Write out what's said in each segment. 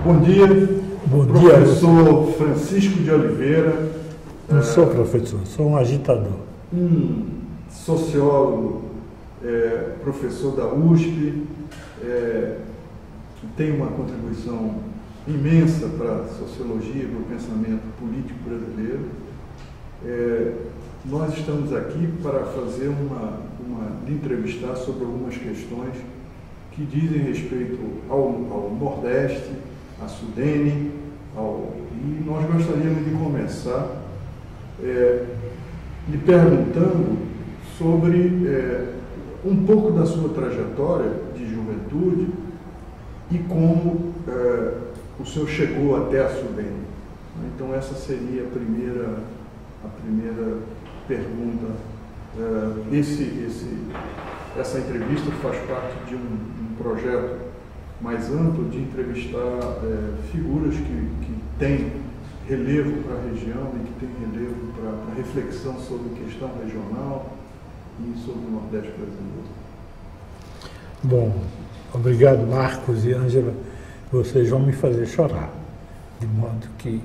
Bom dia, Bom professor dia. Francisco de Oliveira. Não sou professor, sou um agitador. Sociólogo, professor da USP, que tem uma contribuição imensa para a sociologia, para o pensamento político brasileiro. Nós estamos aqui para fazer de entrevistar sobre algumas questões que dizem respeito ao Nordeste, à Sudene, e nós gostaríamos de começar lhe perguntando sobre um pouco da sua trajetória de juventude e como o senhor chegou até a Sudene. Então essa seria a primeira pergunta. Essa entrevista faz parte de um projeto mais amplo de entrevistar figuras que têm relevo para a região e que têm relevo para reflexão sobre questão regional e sobre o Nordeste brasileiro. Bom, obrigado, Marcos e Ângela. Vocês vão me fazer chorar, de modo que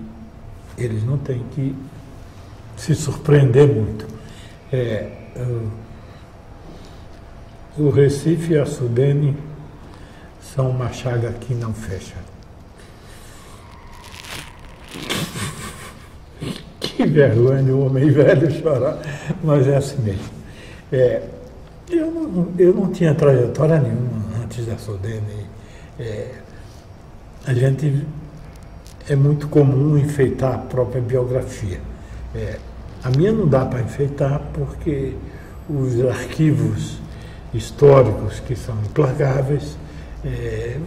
eles não têm que se surpreender muito. O Recife e a Sudene são uma chaga que não fecha. Que vergonha o homem velho chorar, mas é assim mesmo. Eu não tinha trajetória nenhuma antes da Sudene. A gente é muito comum enfeitar a própria biografia. A minha não dá para enfeitar porque os arquivos históricos, que são implacáveis,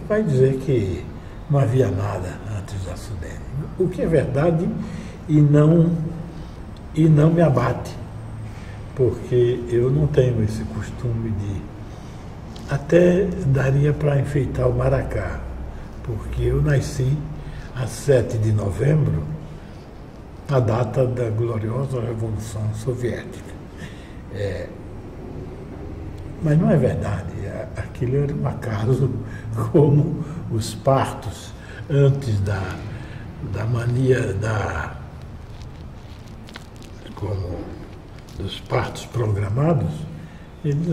vai dizer que não havia nada antes da Sudene. O que é verdade e não me abate, porque eu não tenho esse costume de... Até daria para enfeitar o Maracá, porque eu nasci a 7 de novembro, a data da gloriosa Revolução Soviética. Mas não é verdade, aquilo era um acaso, como os partos antes da mania como dos partos programados, eles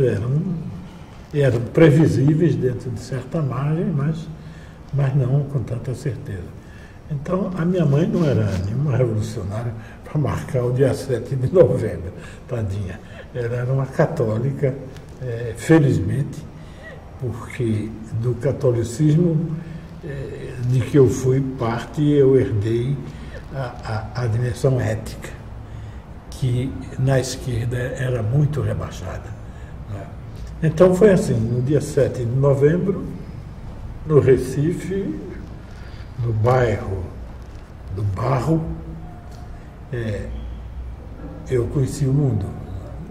eram previsíveis dentro de certa margem, mas não com tanta certeza. Então, a minha mãe não era nenhuma revolucionária para marcar o dia 7 de novembro, tadinha. Ela era uma católica, felizmente, porque do catolicismo de que eu fui parte, eu herdei a dimensão ética, que na esquerda era muito rebaixada. Então foi assim, no dia 7 de novembro, no Recife, no bairro do Barro, eu conheci o mundo.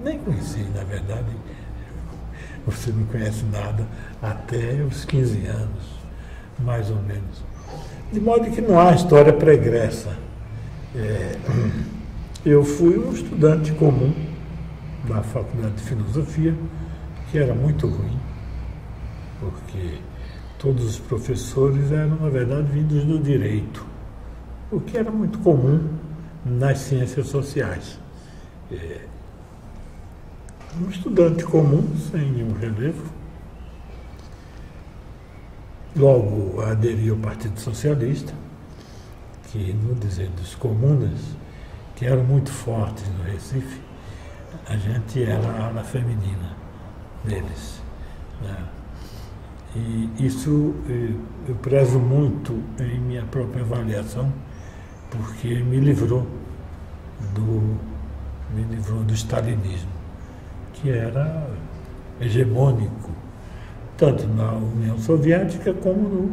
Nem conheci, na verdade, você não conhece nada até os 15 anos, mais ou menos. De modo que não há história pregressa. Eu fui um estudante comum da Faculdade de Filosofia, que era muito ruim, porque todos os professores eram, na verdade, vindos do direito, o que era muito comum nas ciências sociais. Um estudante comum, sem nenhum relevo. Logo aderi ao Partido Socialista, que, no dizer dos comunas, que eram muito fortes no Recife, a gente era a ala feminina deles, né? E isso eu prezo muito em minha própria avaliação, porque me livrou do stalinismo, que era hegemônico, tanto na União Soviética como no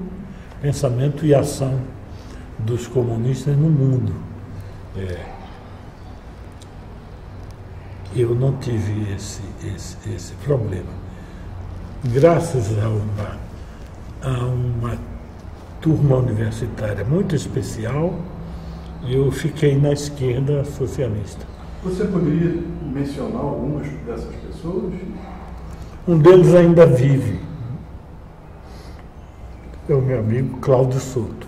pensamento e ação dos comunistas no mundo. Eu não tive esse problema. Graças a uma turma universitária muito especial, eu fiquei na esquerda socialista. Você poderia mencionar algumas dessas pessoas? Um deles ainda vive. é o meu amigo Cláudio Souto,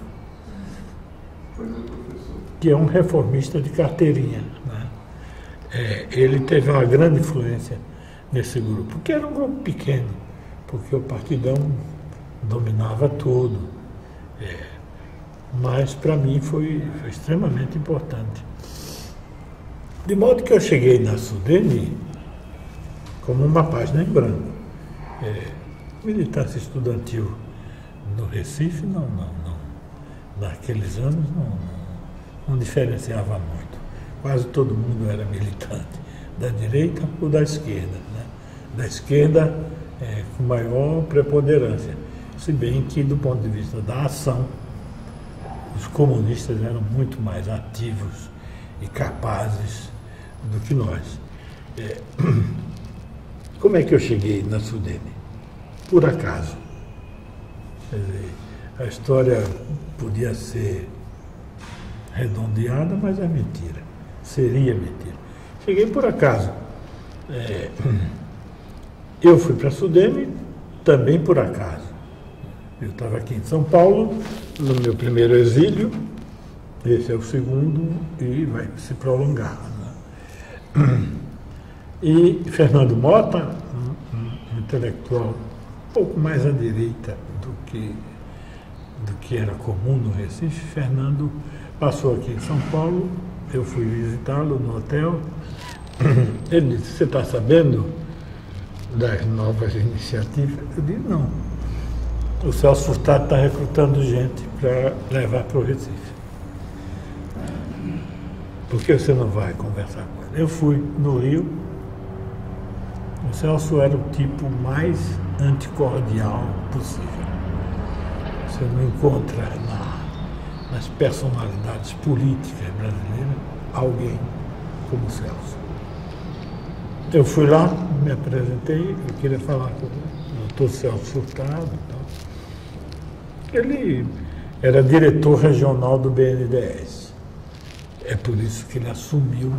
Foi meu professor. que é um reformista de carteirinha, né? Ele teve uma grande influência nesse grupo, que era um grupo pequeno, porque o Partidão dominava tudo. Mas para mim foi extremamente importante. De modo que eu cheguei na SUDENE como uma página em branco. Militância estudantil no Recife, naqueles anos não diferenciava muito. Quase todo mundo era militante, da direita ou da esquerda, né? Da esquerda com maior preponderância, se bem que do ponto de vista da ação, os comunistas eram muito mais ativos e capazes do que nós. Como é que eu cheguei na SUDENE? Por acaso. Quer dizer, a história podia ser redondeada, mas é mentira. Seria mentira. Cheguei por acaso. Eu fui para a SUDENE também por acaso. Eu estava aqui em São Paulo, no meu primeiro exílio, esse é o segundo e vai se prolongar, né? E Fernando Mota, um intelectual um pouco mais à direita do que era comum no Recife, Fernando passou aqui em São Paulo, eu fui visitá-lo no hotel. Ele disse: "Você está sabendo das novas iniciativas?" Eu disse: "Não. O Celso Furtado está recrutando gente para levar para o Recife. Por que você não vai conversar com ele?" Eu fui no Rio. O Celso era o tipo mais anticordial possível. Você não encontra nas personalidades políticas brasileiras alguém como o Celso. Eu fui lá, me apresentei, eu queria falar com o doutor Celso Furtado e tal. Ele era diretor regional do BNDES. É por isso que ele assumiu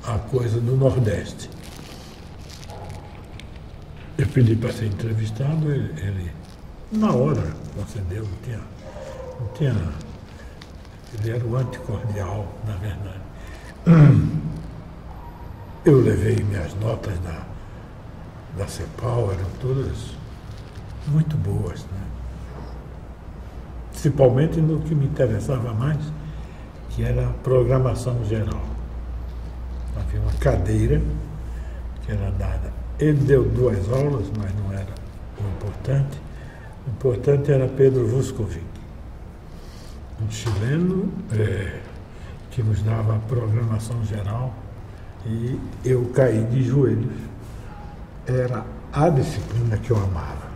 a coisa do Nordeste. Eu pedi para ser entrevistado, ele na hora concedeu, não tinha. Ele era o anticordial, na verdade. Eu levei minhas notas da CEPAL, eram todas muito boas, né? Principalmente no que me interessava mais, que era a programação geral. Havia uma cadeira que era dada. Ele deu 2 aulas, mas não era o importante. O importante era Pedro Vuskovic, um chileno que nos dava a programação geral, e eu caí de joelhos. Era a disciplina que eu amava.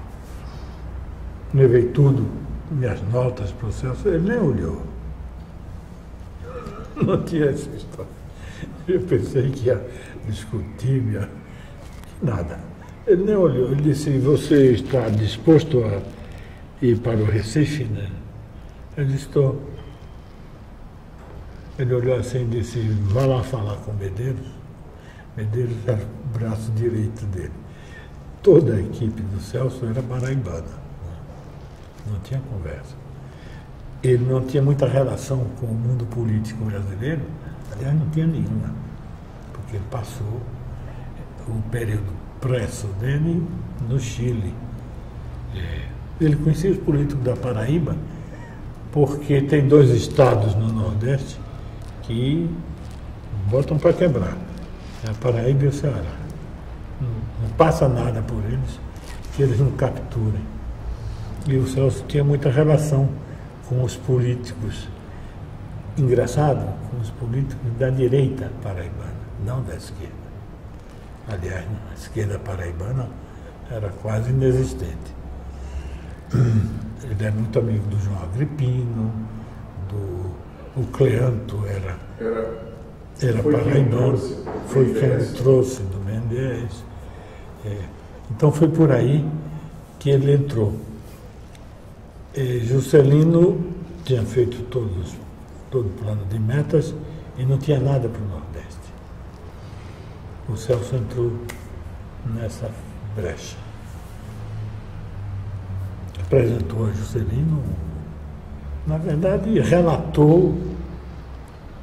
Levei tudo, minhas notas, processo, ele nem olhou. Não tinha essa história. Eu pensei que ia discutir, nada. Ele nem olhou. Ele disse: "Você está disposto a ir para o Recife?" Né? Eu disse: "Estou." Ele olhou assim e disse: "Vá lá falar com Medeiros." Medeiros era o braço direito dele. Toda a equipe do Celso era paraibana. Não tinha conversa. Ele não tinha muita relação com o mundo político brasileiro, aliás, não tinha nenhuma, porque ele passou o período pré-SUDENE no Chile. Ele conhecia os políticos da Paraíba, porque tem 2 estados no Nordeste que botam para quebrar, é a Paraíba e o Ceará. Não passa nada por eles que eles não capturem. E o Celso tinha muita relação com os políticos, engraçado, com os políticos da direita paraibana, não da esquerda. Aliás, a esquerda paraibana era quase inexistente. Ele era muito amigo do João Agripino, o Cleanto era paraibano, foi quem trouxe do Mendes. Então foi por aí que ele entrou. Juscelino tinha feito todo o plano de metas e não tinha nada para o Nordeste. O Celso entrou nessa brecha. apresentou a Juscelino, na verdade, relatou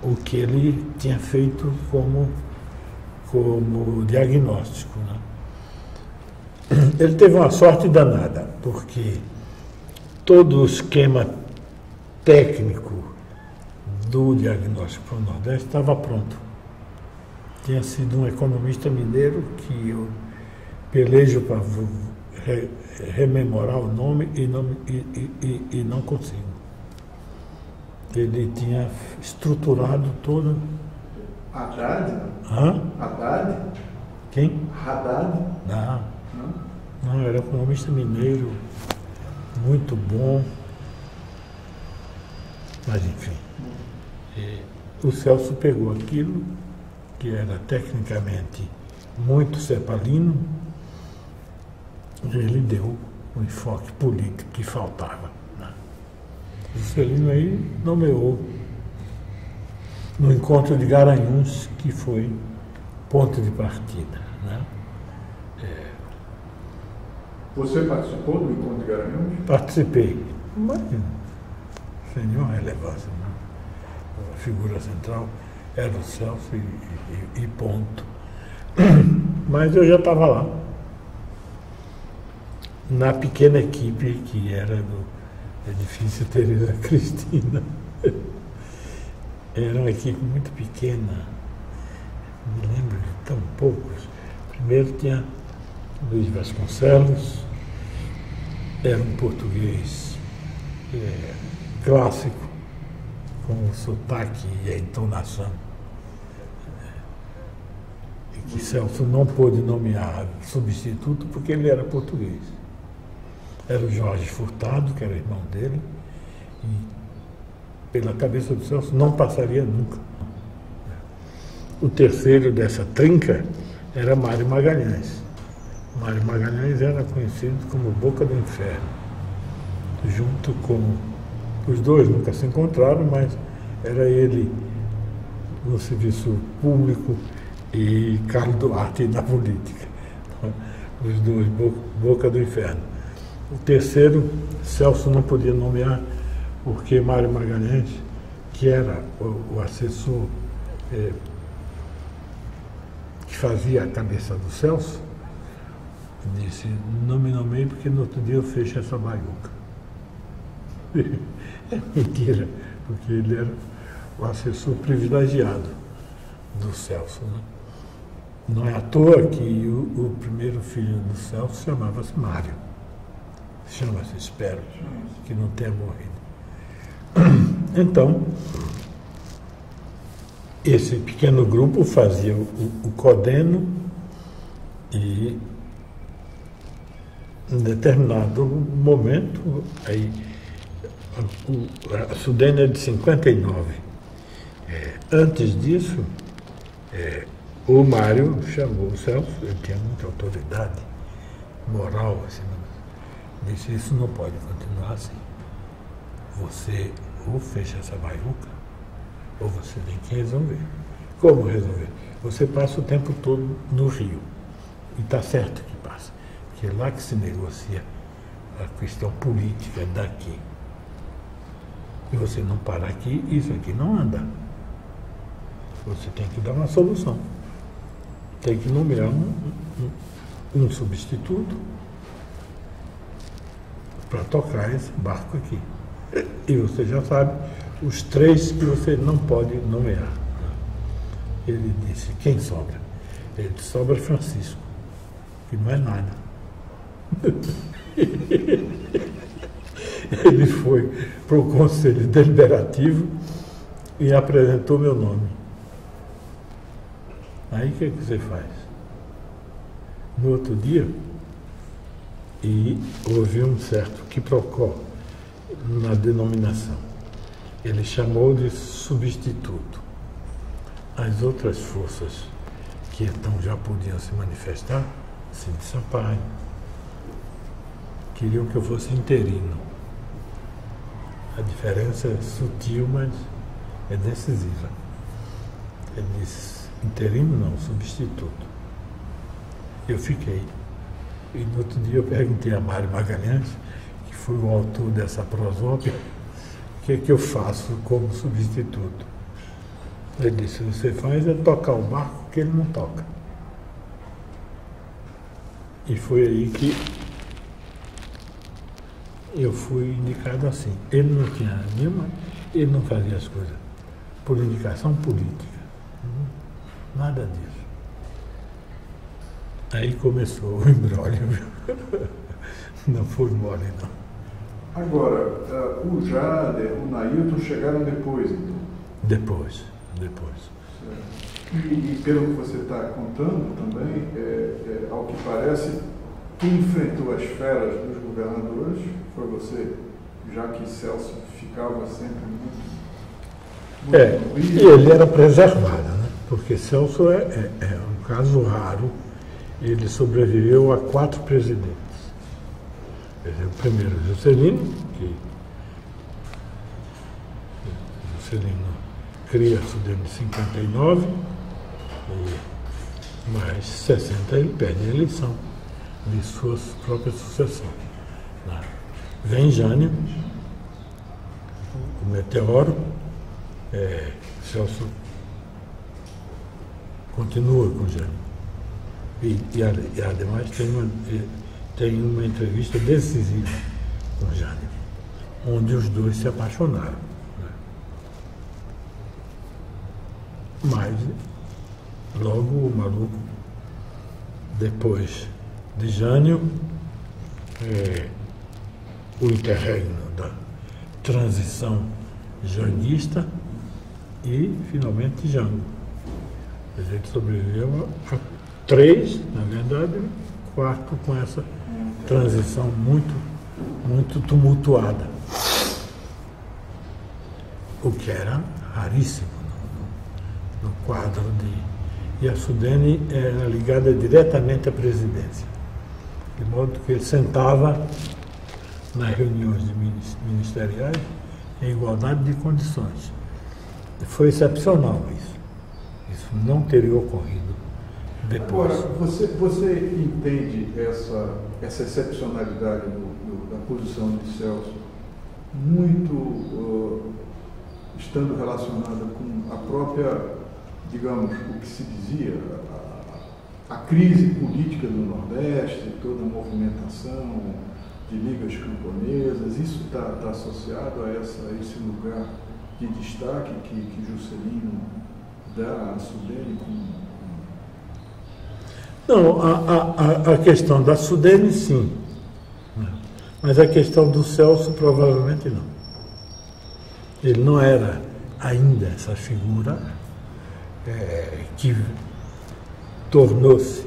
o que ele tinha feito como diagnóstico, né? Ele teve uma sorte danada, porque todo o esquema técnico do diagnóstico para o Nordeste estava pronto. Tinha sido um economista mineiro que eu pelejo para rememorar o nome e não consigo. Ele tinha estruturado todo. Haddad? Hã? Haddad? Quem? Haddad? Não, era um economista mineiro, muito bom. Mas enfim. O Celso pegou aquilo, que era tecnicamente muito cepalino, e ele deu o enfoque político que faltava, né? O Juscelino aí nomeou no encontro de Garanhuns, que foi ponto de partida, né? Você participou do encontro de Garanhuns? Participei, mas sem nenhuma relevância, né? A figura central era o Celso e ponto. Mas eu já estava lá, na pequena equipe que era do edifício Teresa Cristina. Era uma equipe muito pequena, me lembro de tão poucos. Primeiro tinha Luiz Vasconcelos, era um português clássico, com o sotaque e a entonação, e que Celso não pôde nomear substituto porque ele era português. Era o Jorge Furtado, que era irmão dele, e pela cabeça do Celso não passaria nunca. O terceiro dessa trinca era Mário Magalhães. Mário Magalhães era conhecido como Boca do Inferno, junto com... Os dois nunca se encontraram, mas era ele no serviço público e Carlos Duarte na política. Os dois, Boca do Inferno. O terceiro, Celso não podia nomear, porque Mário Magalhães, que era o assessor que fazia a cabeça do Celso, disse, não me nomeei porque no outro dia eu fecho essa baiuca. É mentira, porque ele era o assessor privilegiado do Celso, né? Não é à toa que o primeiro filho do Celso chamava-se Mário. Chama-se, espero, que não tenha morrido. Então, esse pequeno grupo fazia o Codeno e, em determinado momento, aí, a Sudene é de 59. Antes disso, o Mário chamou o Celso, ele tinha muita autoridade moral, assim, disse, isso não pode continuar assim. Você ou fecha essa baiuca, ou você tem que resolver. Como resolver? Você passa o tempo todo no Rio. E está certo que passa. Porque é lá que se negocia a questão política daqui. E você não para aqui, isso aqui não anda. Você tem que dar uma solução. Tem que nomear um substituto para tocar esse barco aqui. E você já sabe os três que você não pode nomear. Ele disse, quem sobra? Ele disse, sobra Francisco, que não é nada. Ele foi para o Conselho Deliberativo e apresentou meu nome. Aí o que você faz? No outro dia, e houve um certo quiprocó na denominação. Ele chamou de substituto. As outras forças que então já podiam se manifestar, Cid Sampaio, queriam que eu fosse interino. A diferença é sutil, mas é decisiva. Ele disse, interino não, substituto. Eu fiquei. E no outro dia eu perguntei a Mário Magalhães, que que foi o autor dessa prosópia, o que é que eu faço como substituto? Ele disse, você faz é tocar o barco que ele não toca. E foi aí que eu fui indicado assim. Ele não tinha nenhuma, ele não fazia as coisas por indicação política. Nada disso. Aí começou o imbróglio. Não foi mole, não. Agora, o Jader, o Nailton chegaram depois, então? Depois. E pelo que você está contando também, ao que parece, quem enfrentou as feras dos governadores foi você, já que Celso ficava sempre muito e ele era preservado, né? Porque Celso é um caso raro. Ele sobreviveu a 4 presidentes. O primeiro, Juscelino, que Juscelino cria a Sudene em 59, e mais 60 ele perde a eleição de sua própria sucessão. Vem Jânio, o meteoro, Celso continua com Jânio. E ademais tem uma entrevista decisiva com Jânio, onde os dois se apaixonaram. Né? Mas logo o maluco, depois de Jânio, o interregno da transição janguista e finalmente Jango. A gente sobreviveu a 3, na verdade, 4 com essa transição muito tumultuada. O que era raríssimo no quadro de... E a Sudene era ligada diretamente à presidência. De modo que ele sentava nas reuniões ministeriais em igualdade de condições. Foi excepcional isso. Isso não teria ocorrido depois. Agora, você entende essa excepcionalidade da posição de Celso muito estando relacionada com a própria, digamos, o que se dizia, a crise política do Nordeste, toda a movimentação de ligas camponesas, isso está associado a esse lugar de destaque que Juscelino dá à Sudene como... Não, a questão da Sudene, sim. Mas a questão do Celso, provavelmente não. Ele não era ainda essa figura que tornou-se.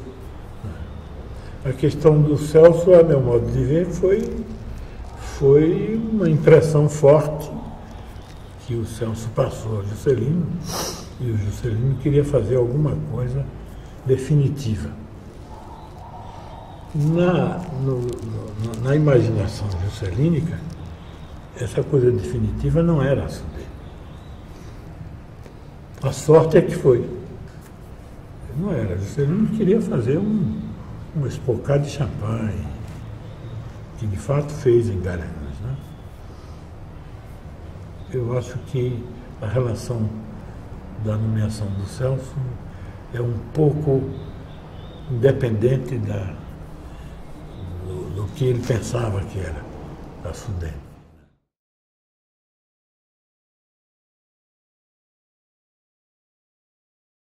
A questão do Celso, a meu modo de ver, foi uma impressão forte que o Celso passou ao Juscelino, e o Juscelino queria fazer alguma coisa definitiva. Na imaginação juscelínica, essa coisa definitiva não era a Sudene. A sorte é que foi. Não era. Juscelino queria fazer um espocado de champanhe, que de fato fez em Garanhuns. Né? Eu acho que a relação da nomeação do Celso é um pouco independente do que ele pensava que era a Sudene.